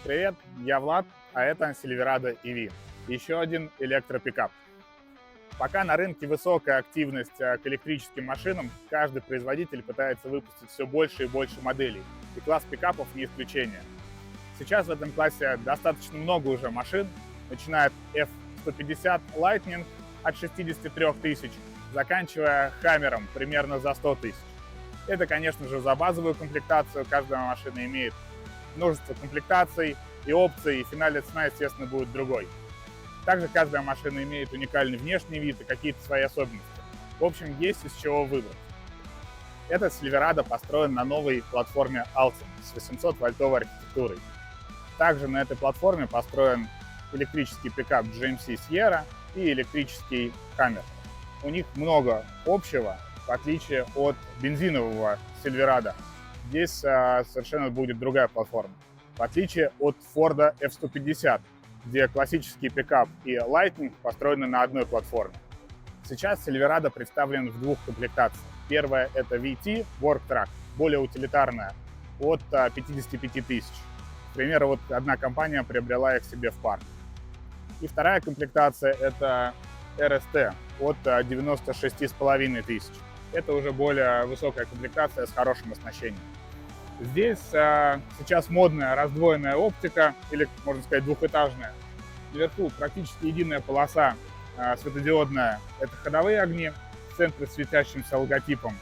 Привет, я Влад, а это Silverado EV, еще один электропикап. Пока на рынке высокая активность к электрическим машинам, каждый производитель пытается выпустить все больше и больше моделей, и класс пикапов не исключение. Сейчас в этом классе достаточно много уже машин, начиная от F-150 Lightning от 63 тысяч, заканчивая Хаммером примерно за 100 тысяч. Это, конечно же, за базовую комплектацию каждая машина имеет множество комплектаций и опций, и финальная цена, естественно, будет другой. Также каждая машина имеет уникальный внешний вид и какие-то свои особенности. В общем, есть из чего выбрать. Этот Silverado построен на новой платформе Altima с 800-вольтовой архитектурой. Также на этой платформе построен электрический пикап GMC Sierra и электрический Hammer. У них много общего, в отличие от бензинового Silverado. Здесь совершенно будет другая платформа. В отличие от Ford F-150, где классический пикап и Lightning построены на одной платформе. Сейчас Silverado представлен в двух комплектациях. Первая — это VT Work Truck, более утилитарная, от 55 тысяч. К примеру, вот одна компания приобрела их себе в парк. И вторая комплектация — это RST от 96,5 тысяч. Это уже более высокая комплектация с хорошим оснащением. Здесь сейчас модная раздвоенная оптика, или, можно сказать, двухэтажная. Наверху практически единая полоса светодиодная. Это ходовые огни в центре с светящимся логотипом.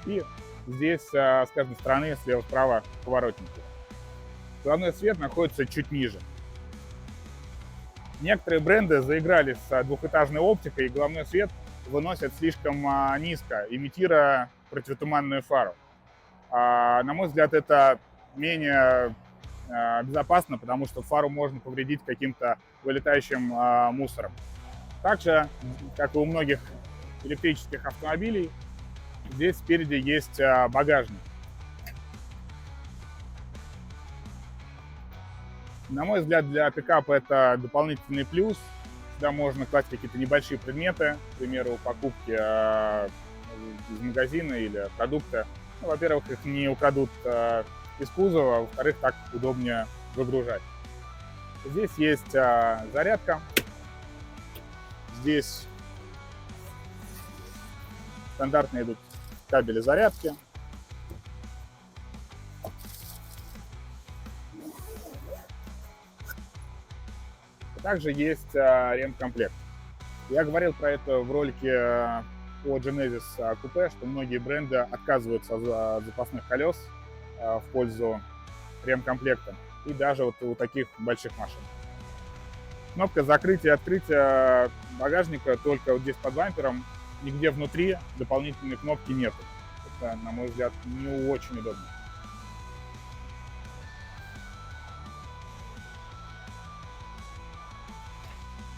И здесь с каждой стороны, слева-справа, поворотники. Головной свет находится чуть ниже. Некоторые бренды заиграли с двухэтажной оптикой, и головной свет выносят слишком низко, имитируя противотуманную фару. На мой взгляд, это менее безопасно, потому что фару можно повредить каким-то вылетающим мусором. Также, как и у многих электрических автомобилей, здесь спереди есть багажник. На мой взгляд, для пикапа это дополнительный плюс. Сюда можно класть какие-то небольшие предметы, к примеру, покупки из магазина или продукты. Ну, во-первых, их не украдут из кузова, а во-вторых, так удобнее выгружать. Здесь есть зарядка. Здесь стандартно идут кабели зарядки. Также есть ремкомплект. Я говорил про это в ролике по Genesis Coupe, что многие бренды отказываются от запасных колес в пользу ремкомплекта. И даже вот у таких больших машин. Кнопка закрытия и открытия багажника только вот здесь под бампером. Нигде внутри дополнительной кнопки нет. Это, на мой взгляд, не очень удобно.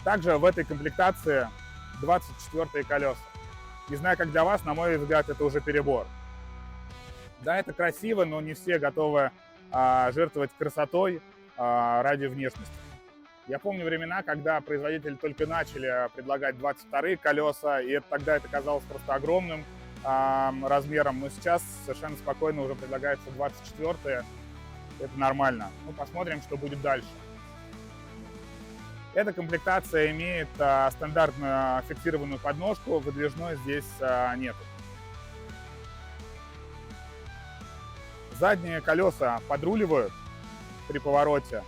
Также в этой комплектации 24-е колеса. Не знаю, как для вас, на мой взгляд, это уже перебор. Да, это красиво, но не все готовы жертвовать красотой ради внешности. Я помню времена, когда производители только начали предлагать 22-е колеса, и тогда это казалось просто огромным размером, но сейчас совершенно спокойно уже предлагается 24-е. Это нормально. Ну, посмотрим, что будет дальше. Эта комплектация имеет стандартную фиксированную подножку, выдвижной здесь нет. Задние колеса подруливают при повороте,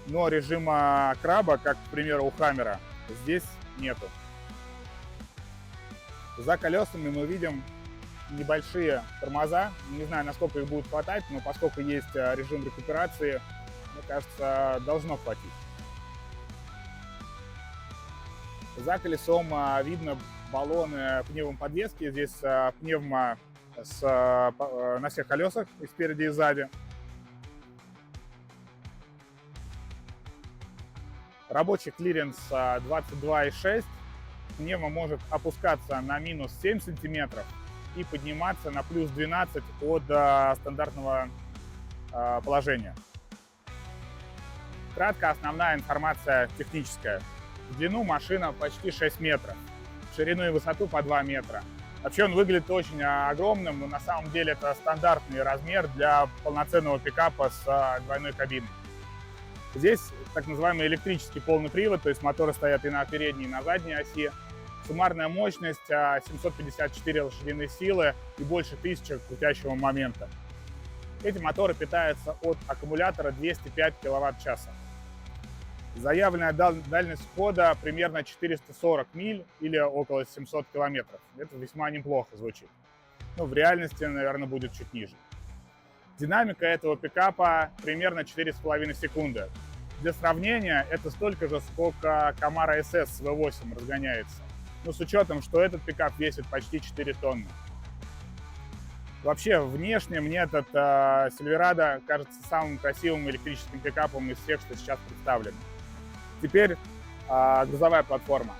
но режима краба, как, к примеру, у Хаммера, здесь нету. За колесами мы видим небольшие тормоза. Не знаю, насколько их будет хватать, но поскольку есть режим рекуперации, мне кажется, должно хватить. За колесом видно баллоны пневмоподвески. Здесь пневмо на всех колесах, и спереди, и сзади. Рабочий клиренс 22,6. Пневмо может опускаться на минус 7 сантиметров и подниматься на плюс 12 от стандартного положения. Кратко основная информация техническая. В длину машина почти 6 метров, в ширину и высоту по 2 метра. Вообще он выглядит очень огромным, но на самом деле это стандартный размер для полноценного пикапа с двойной кабиной. Здесь так называемый электрический полный привод, то есть моторы стоят и на передней, и на задней оси. Суммарная мощность 754 лошадиные силы и больше 1000 крутящего момента. Эти моторы питаются от аккумулятора 205 кВт-часа. Заявленная дальность хода примерно 440 миль или около 700 километров. Это весьма неплохо звучит. Но в реальности, наверное, будет чуть ниже. Динамика этого пикапа примерно 4,5 секунды. Для сравнения, это столько же, сколько Camaro SS с V8 разгоняется. Но с учетом, что этот пикап весит почти 4 тонны. Вообще, внешне мне этот Silverado кажется самым красивым электрическим пикапом из всех, что сейчас представлено. Теперь грузовая платформа.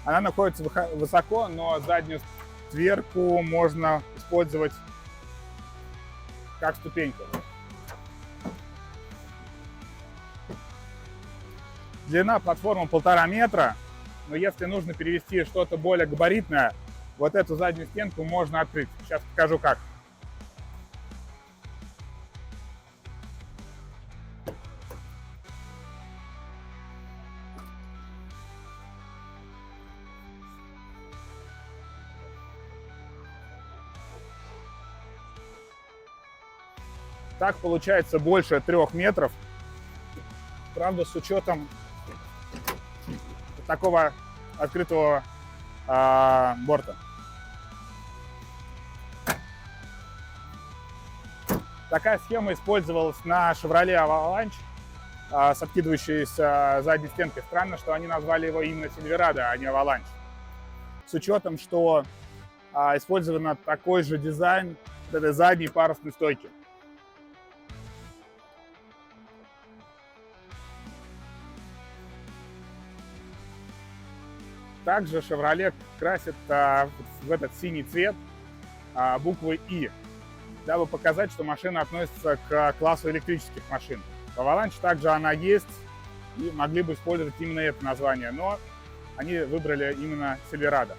Она находится высоко, но заднюю дверку можно использовать как ступеньку. Длина платформы 1,5 метра, но если нужно перевести что-то более габаритное, вот эту заднюю стенку можно открыть. Сейчас покажу как. Так получается больше 3 метров. Правда, с учетом такого открытого борта. Такая схема использовалась на Chevrolet Avalanche с откидывающейся задней стенкой. Странно, что они назвали его именно Silverado, а не Avalanche. С учетом, что использован такой же дизайн этой задней парусной стойки. Также Chevrolet красит в этот синий цвет буквы «И», дабы показать, что машина относится к классу электрических машин. В Avalanche также она есть, и могли бы использовать именно это название, но они выбрали именно Silverado.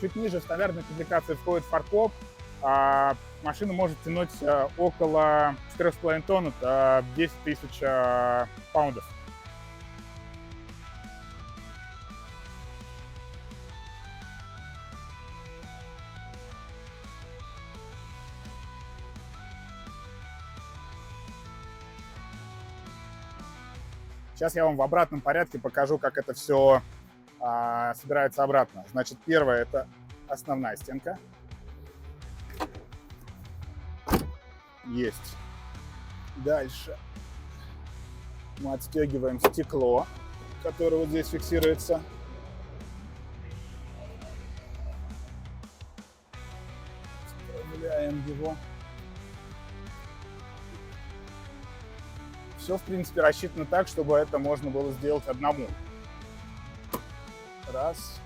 Чуть ниже в стандартной комплектации входит фаркоп. Машина может тянуть около 4,5 тонн, 10 тысяч паундов. Сейчас я вам в обратном порядке покажу, как это все собирается обратно. Значит, первое — это основная стенка. Есть. Дальше мы отстегиваем стекло, которое вот здесь фиксируется. Вставляем его. Все, в принципе, рассчитано так, чтобы это можно было сделать одному. Раз.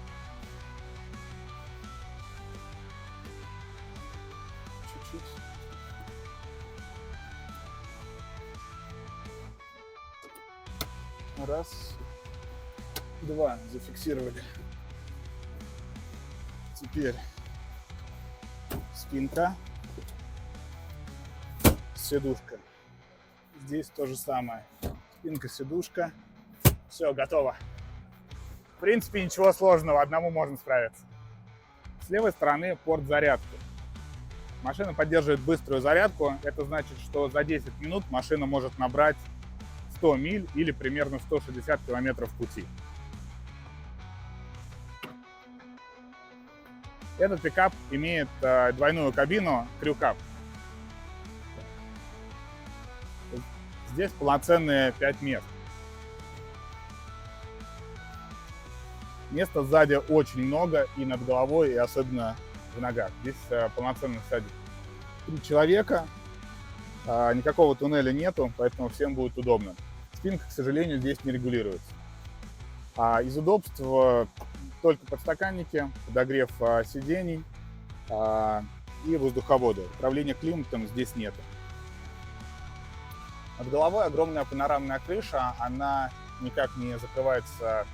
Чуть-чуть. Раз. Два. Зафиксировали. Теперь спинка. Сидушка. Здесь то же самое. Спинка, сидушка. Все, готово. В принципе, ничего сложного, одному можно справиться. С левой стороны порт зарядки. Машина поддерживает быструю зарядку. Это значит, что за 10 минут машина может набрать 100 миль или примерно 160 километров пути. Этот пикап имеет двойную кабину Crew Cab. Здесь полноценные 5 мест. Места сзади очень много, и над головой, и особенно в ногах. Здесь полноценно сядет 3 человека, никакого туннеля нету, поэтому всем будет удобно. Спинка, к сожалению, здесь не регулируется. Из удобств только подстаканники, подогрев сидений и воздуховоды. Управления климатом здесь нет. Над головой огромная панорамная крыша, она никак не закрывается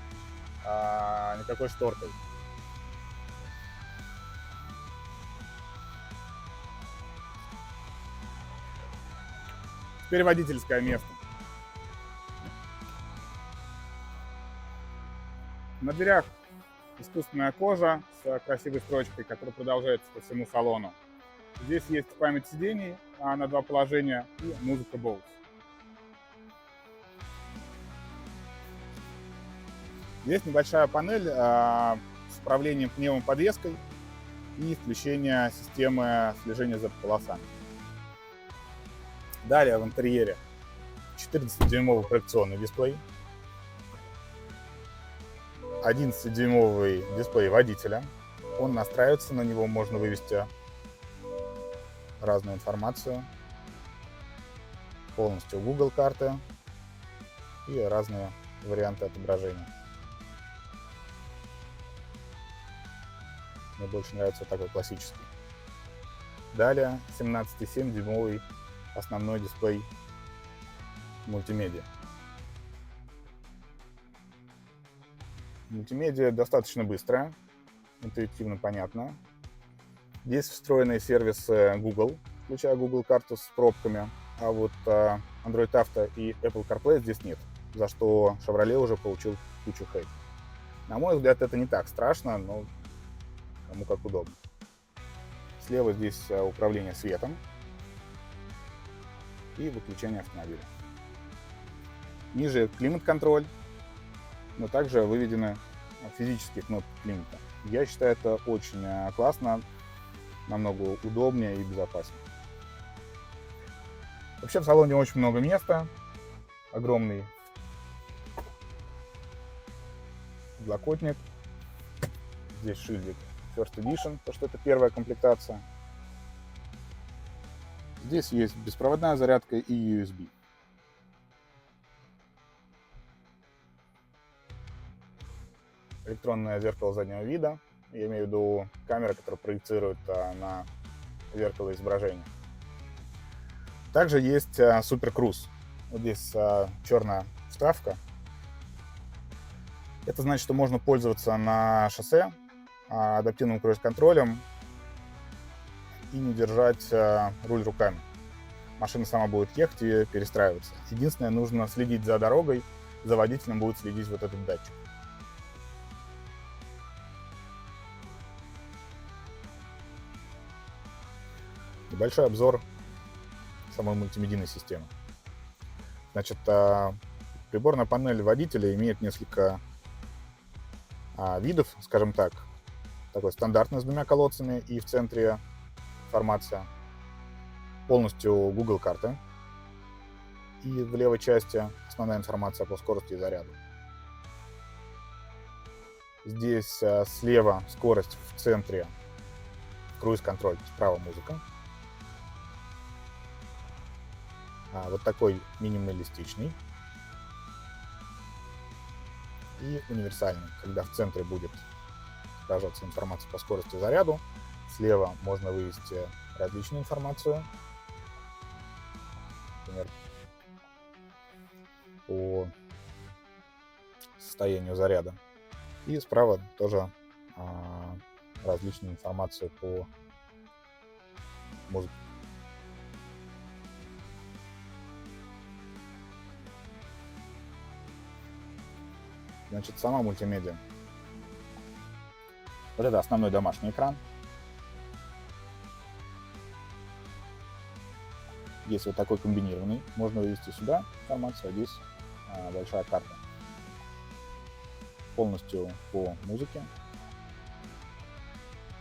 никакой шторкой. Теперь водительское место. На дверях искусственная кожа с красивой строчкой, которая продолжается по всему салону. Здесь есть память сидений на два положения и музыка Bose. Здесь небольшая панель с управлением пневмоподвеской и включение системы слежения за полосами. Далее в интерьере 14-дюймовый проекционный дисплей, 11-дюймовый дисплей водителя. Он настраивается, на него можно вывести разную информацию, полностью Google карты и разные варианты отображения. Мне больше нравится вот такой классический. Далее 17,7-дюймовый основной дисплей мультимедиа. Мультимедиа достаточно быстрая, интуитивно понятно. Здесь встроенные сервисы Google, включая Google карту с пробками, а вот Android Auto и Apple CarPlay здесь нет, за что Chevrolet уже получил кучу хейта. На мой взгляд, это не так страшно, но кому как удобно. Слева здесь управление светом и выключение автомобиля. Ниже климат-контроль, но также выведены физические кнопки климата. Я считаю, это очень классно, намного удобнее и безопаснее. Вообще в салоне очень много места, огромный подлокотник, здесь шильдик First Edition, потому что это первая комплектация. Здесь есть беспроводная зарядка и USB. Электронное зеркало заднего вида, я имею в виду камера, которая проецирует на зеркало изображения. Также есть Super Cruise. Вот здесь черная вставка. Это значит, что можно пользоваться на шоссе адаптивным круиз-контролем и не держать руль руками. Машина сама будет ехать и перестраиваться. Единственное, нужно следить за дорогой, за водителем будет следить вот этот датчик. Небольшой обзор самой мультимедийной системы. Значит, приборная панель водителя имеет несколько видов, скажем так. Такой стандартный с двумя колодцами и в центре информация. Полностью Google карты. И в левой части основная информация по скорости и заряду. Здесь слева скорость, в центре круиз-контроль, справа музыка. Вот такой минималистичный и универсальный, когда в центре будет отображаться информация по скорости и заряду. Слева можно вывести различную информацию, например, по состоянию заряда. И справа тоже различную информацию по музыке. Значит, сама мультимедиа. Вот это основной домашний экран. Есть вот такой комбинированный. Можно вывести сюда информацию, а здесь большая карта. Полностью по музыке.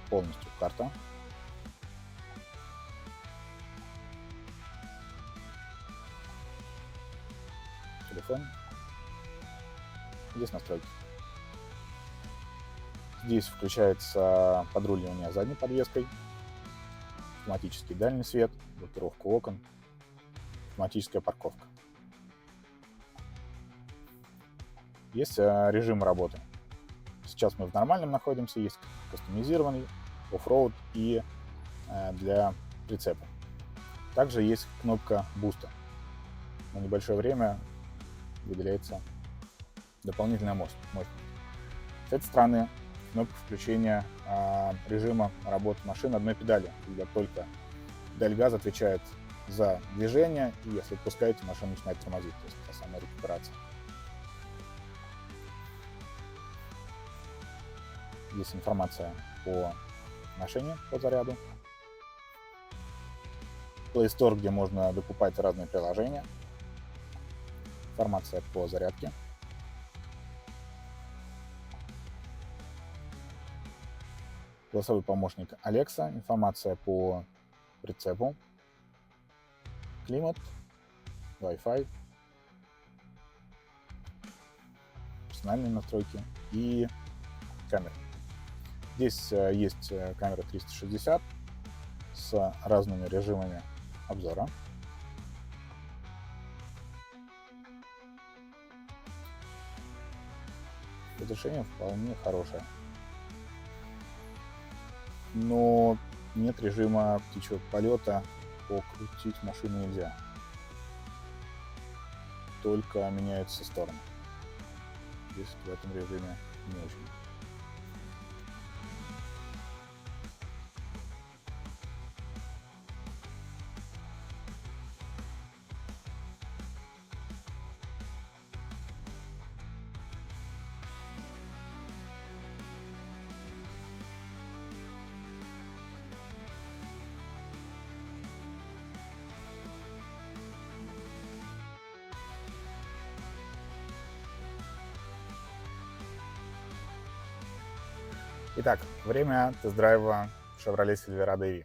Полностью карта. Телефон. Здесь настройки. Здесь включается подруливание задней подвеской, автоматический дальний свет, блокировка окон, автоматическая парковка. Есть режим работы. Сейчас мы в нормальном находимся, есть кастомизированный, оффроуд и для прицепа. Также есть кнопка буста. На небольшое время выделяется дополнительная мощность. С этой стороны кнопка включения режима работы машины одной педалью, когда только педаль газа отвечает за движение, и если отпускаете, машина начинает тормозить, то есть это самая рекуперация. Здесь информация по машине, по заряду. Play Store, где можно докупать разные приложения. Информация по зарядке. Голосовой помощник Alexa. Информация по прицепу. Климат. Wi-Fi. Персональные настройки и камеры. Здесь есть камера 360 с разными режимами обзора. Разрешение вполне хорошее. Но нет режима птичьего полета, покрутить машину нельзя. Только меняются стороны. Здесь в этом режиме не очень. Итак, время тест-драйва Chevrolet Silverado EV.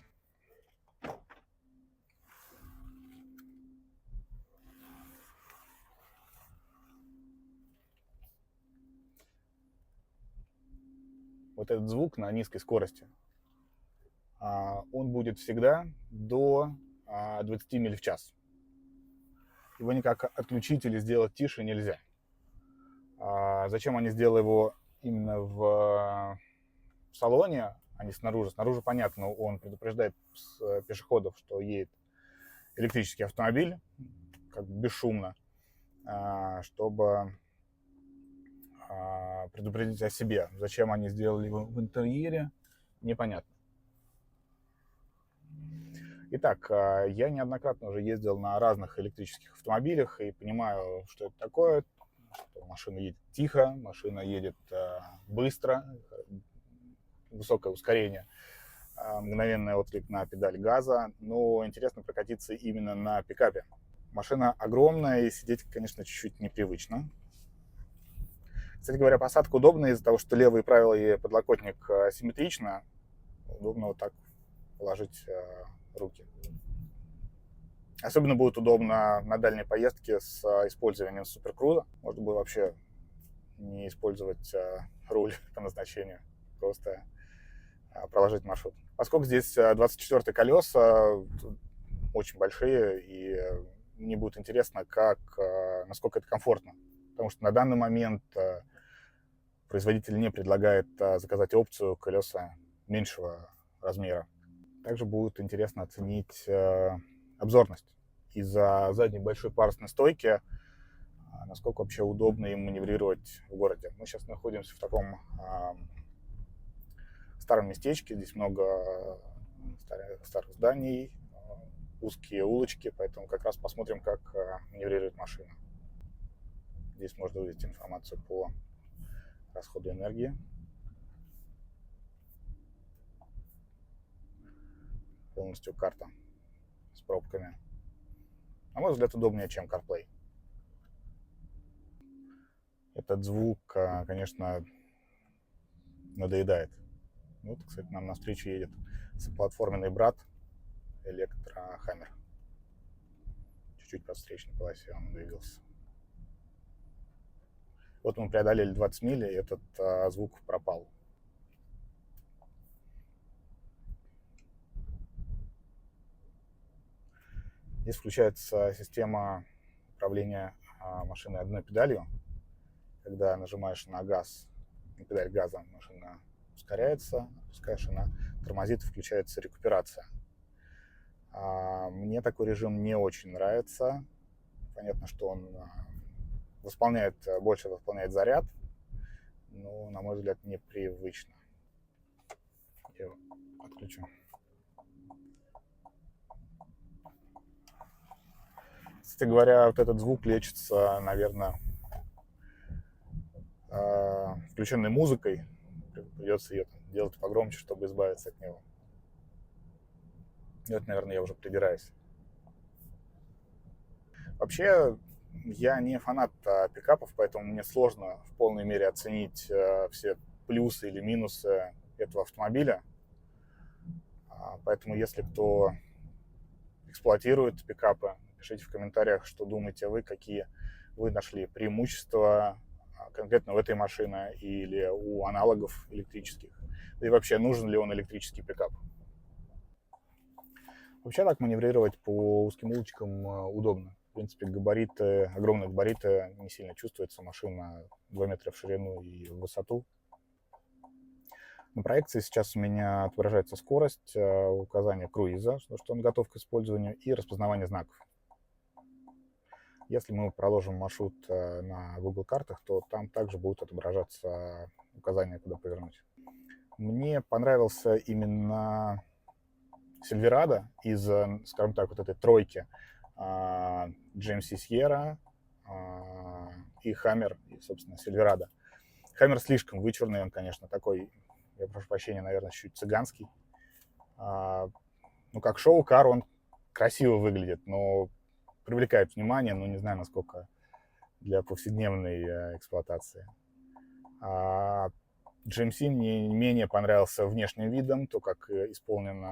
Вот этот звук на низкой скорости, он будет всегда до 20 миль в час. Его никак отключить или сделать тише нельзя. Зачем они сделали его именно в салоне, а не снаружи? Снаружи, понятно, он предупреждает пешеходов, что едет электрический автомобиль, как бы бесшумно, чтобы предупредить о себе. Зачем они сделали его в интерьере, непонятно. Итак, я неоднократно уже ездил на разных электрических автомобилях и понимаю, что это такое. Что машина едет тихо, машина едет быстро, высокое ускорение, мгновенный отклик на педаль газа. Но интересно прокатиться именно на пикапе. Машина огромная и сидеть, конечно, чуть-чуть непривычно. Кстати говоря, посадка удобная из-за того, что левый и правый подлокотник симметрично. Удобно вот так положить руки. Особенно будет удобно на дальней поездке с использованием суперкруза. Можно было вообще не использовать руль по назначению, просто проложить маршрут. Поскольку здесь 24 колеса, очень большие, и мне будет интересно, насколько это комфортно. Потому что на данный момент производитель не предлагает заказать опцию колеса меньшего размера. Также будет интересно оценить обзорность из-за задней большой парусной стойки, насколько вообще удобно им маневрировать в городе. Мы сейчас находимся в таком старом местечке, здесь много старых зданий, узкие улочки, поэтому как раз посмотрим, как маневрирует машина. Здесь можно увидеть информацию по расходу энергии. Полностью карта с пробками. На мой взгляд, удобнее, чем CarPlay. Этот звук, конечно, надоедает. Вот, кстати, нам навстречу едет соплатформенный брат Электро-Хаммер. Чуть-чуть по встречной полосе он двигался. Вот мы преодолели 20 миль, и этот звук пропал. Здесь включается система управления машиной одной педалью. Когда нажимаешь на газ, на педаль газа, машина ускоряется, опускаешь, она тормозит, включается рекуперация. Мне такой режим не очень нравится. Понятно, что он больше восполняет заряд, но, на мой взгляд, непривычно. Я его отключу. Кстати говоря, вот этот звук лечится, наверное, включенной музыкой. придется ее делать погромче, чтобы избавиться от него. Это, наверное, я уже придираюсь. Вообще, я не фанат пикапов, поэтому мне сложно в полной мере оценить все плюсы или минусы этого автомобиля. Поэтому, если кто эксплуатирует пикапы, пишите в комментариях, что думаете вы, какие вы нашли преимущества конкретно в этой машине или у аналогов электрических. И вообще, нужен ли он электрический пикап. Вообще так маневрировать по узким улочкам удобно. В принципе, габариты, огромные габариты не сильно чувствуются. Машина 2 метра в ширину и в высоту. На проекции сейчас у меня отображается скорость, указание круиза, что он готов к использованию, и распознавание знаков. Если мы проложим маршрут на Google картах, то там также будут отображаться указания, куда повернуть. Мне понравился именно Silverado из, скажем так, вот этой тройки GMC Sierra и Hammer, и, собственно, Silverado. Hammer слишком вычурный, он, конечно, такой, я прошу прощения, наверное, чуть цыганский. Ну, как шоу-кар он красиво выглядит, но привлекает внимание, но не знаю, насколько для повседневной эксплуатации. GMC мне не менее понравился внешним видом, то, как исполнен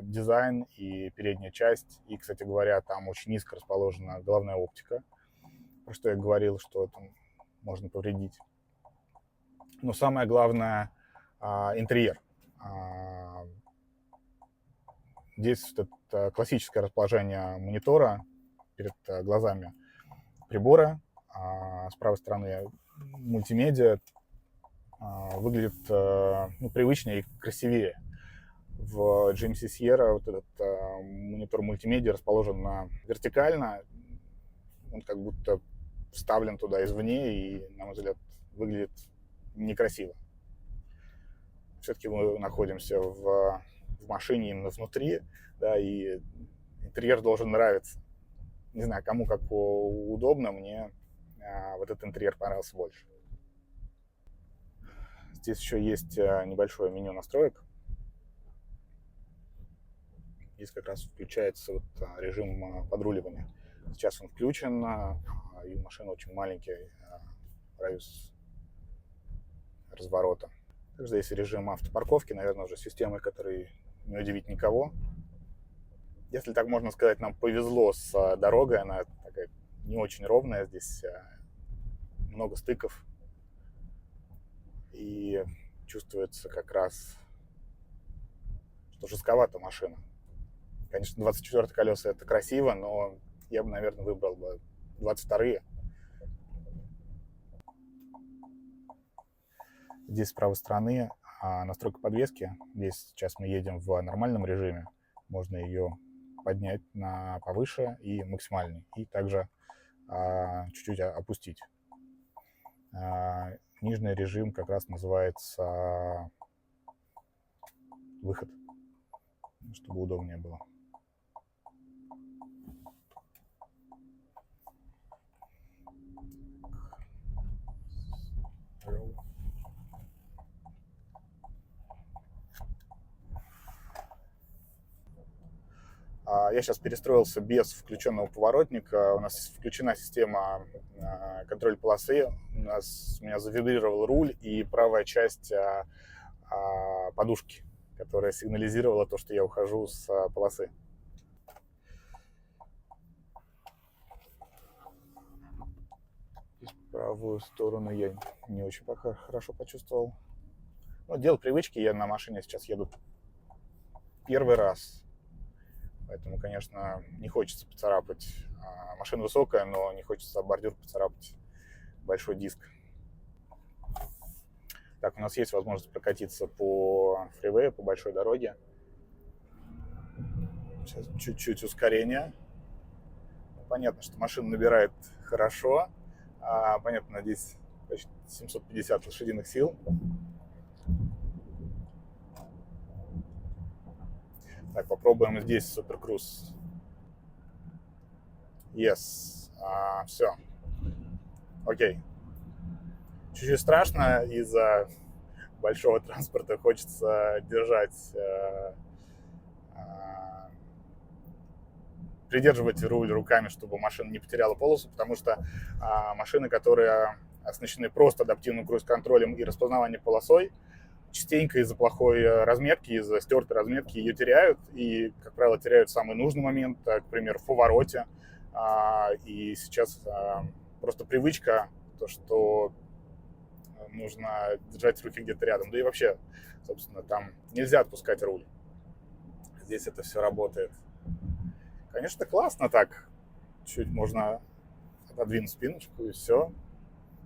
дизайн и передняя часть. И, кстати говоря, там очень низко расположена головная оптика, про что я говорил, что это можно повредить. Но самое главное — интерьер. Здесь вот это классическое расположение монитора перед глазами, прибора. С правой стороны мультимедиа. Выглядит привычнее и красивее. В GMC Sierra вот этот монитор мультимедиа расположен вертикально. Он как будто вставлен туда извне и, на мой взгляд, выглядит некрасиво. Все-таки мы находимся в машине именно внутри, да, и интерьер должен нравиться. Не знаю, кому как удобно, мне вот этот интерьер понравился больше. Здесь еще есть небольшое меню настроек. Здесь как раз включается вот режим подруливания. Сейчас он включен, и машина очень маленький радиус разворота. Также здесь режим автопарковки, наверное, уже системой, которой не удивит никого. Если так можно сказать, нам повезло с дорогой, она такая не очень ровная, здесь много стыков. И чувствуется как раз, что жестковата машина. Конечно, 24 колеса — это красиво, но я бы, наверное, выбрал бы 22-е. Здесь с правой стороны настройка подвески. Здесь сейчас мы едем в нормальном режиме. Можно ее поднять на повыше и максимальный. И также чуть-чуть опустить. Нижний режим как раз называется выход, чтобы удобнее было. Я сейчас перестроился без включенного поворотника. У нас включена система контроля полосы. У меня завибрировал руль и правая часть подушки, которая сигнализировала то, что я ухожу с полосы. Правую сторону я не очень пока хорошо почувствовал. Но дело привычки. Я на машине сейчас еду первый раз. Поэтому, конечно, не хочется поцарапать. Машина высокая, но не хочется об бордюр поцарапать большой диск. Так, у нас есть возможность прокатиться по фривею, по большой дороге. Сейчас чуть-чуть ускорение. Понятно, что машина набирает хорошо. Понятно, здесь почти 750 лошадиных сил. Так, попробуем здесь суперкруз. Yes. Все. Окей. Чуть-чуть страшно из-за большого транспорта хочется придерживать руль руками, чтобы машина не потеряла полосу, потому что машины, которые оснащены просто адаптивным круиз-контролем и распознаванием полосой, частенько из-за плохой разметки, из-за стертой разметки ее теряют, и, как правило, теряют самый нужный момент, к примеру, в повороте. И сейчас просто привычка, то, что нужно держать руки где-то рядом, да и вообще, собственно, там нельзя отпускать руль. Здесь это все работает. Конечно, классно так. Чуть можно отодвинуть спиночку и все.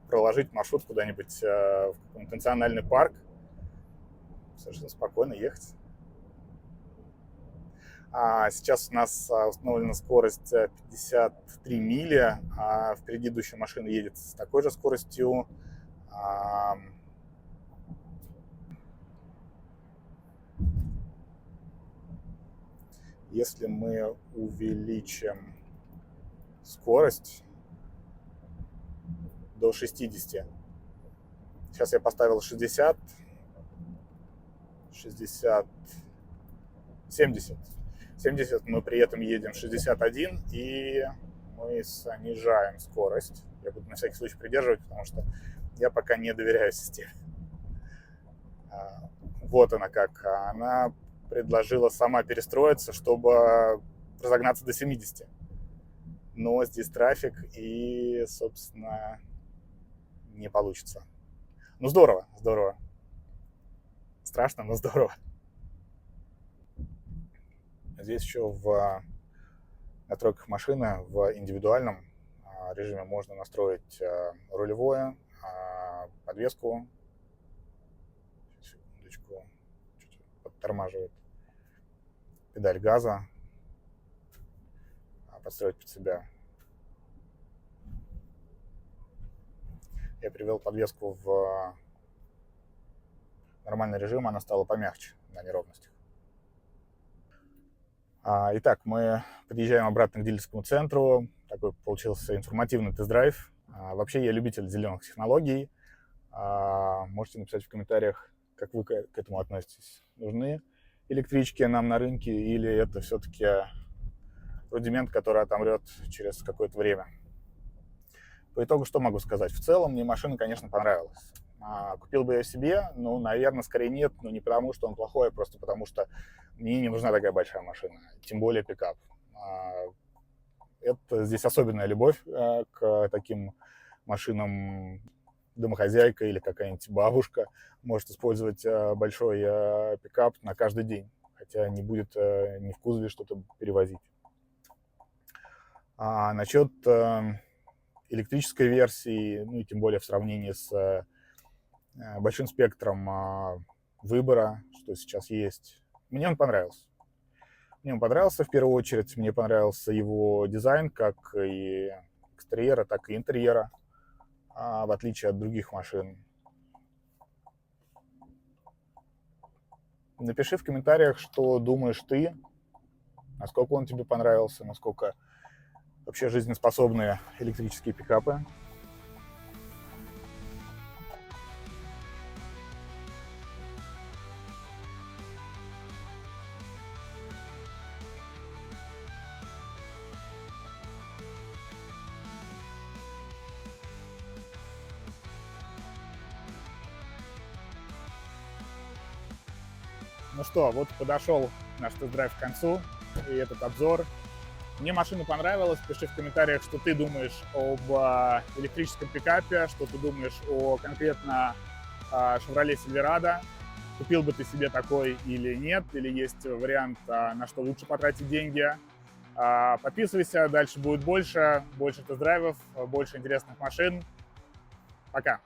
Проложить маршрут куда-нибудь в какой-нибудь национальный парк. Совершенно спокойно ехать. Сейчас у нас установлена скорость 53 мили, а впереди идущая машина едет с такой же скоростью. Если мы увеличим скорость до 60, сейчас я поставил 60, 70, мы при этом едем 61, и мы снижаем скорость. Я буду на всякий случай придерживать, потому что я пока не доверяю системе. Вот она как. Она предложила сама перестроиться, чтобы разогнаться до 70. Но здесь трафик, и, собственно, не получится. Ну, здорово. Страшно, но здорово. Здесь еще в настройках машины в индивидуальном режиме можно настроить рулевое, подвеску. Секундочку. Чуть подтормаживает. Педаль газа. Подстроить под себя. Я привел подвеску в нормальный режим, она стала помягче на неровностях. Итак, мы подъезжаем обратно к дилерскому центру. Такой получился информативный тест-драйв. Вообще я любитель зеленых технологий. Можете написать в комментариях, как вы к этому относитесь. Нужны электрички нам на рынке, или это все-таки рудимент, который отомрет через какое-то время. По итогу что могу сказать? В целом мне машина, конечно, понравилась. Купил бы я себе? Ну, наверное, скорее нет, но не потому, что он плохой, а просто потому, что мне не нужна такая большая машина, тем более пикап. Это здесь особенная любовь к таким машинам. Домохозяйка или какая-нибудь бабушка может использовать большой пикап на каждый день, хотя не будет ни в кузове что-то перевозить. Насчет электрической версии, ну и тем более в сравнении с большим спектром выбора, что сейчас есть, мне он понравился. Мне он понравился в первую очередь, мне понравился его дизайн, как и экстерьера, так и интерьера, в отличие от других машин. Напиши в комментариях, что думаешь ты, насколько он тебе понравился, насколько вообще жизнеспособные электрические пикапы. Ну что, вот подошел наш тест-драйв к концу, и этот обзор. Мне машина понравилась. Пиши в комментариях, что ты думаешь об электрическом пикапе, что ты думаешь о конкретно Chevrolet Silverado. Купил бы ты себе такой или нет, или есть вариант, на что лучше потратить деньги. Подписывайся, дальше будет больше тест-драйвов, больше интересных машин. Пока!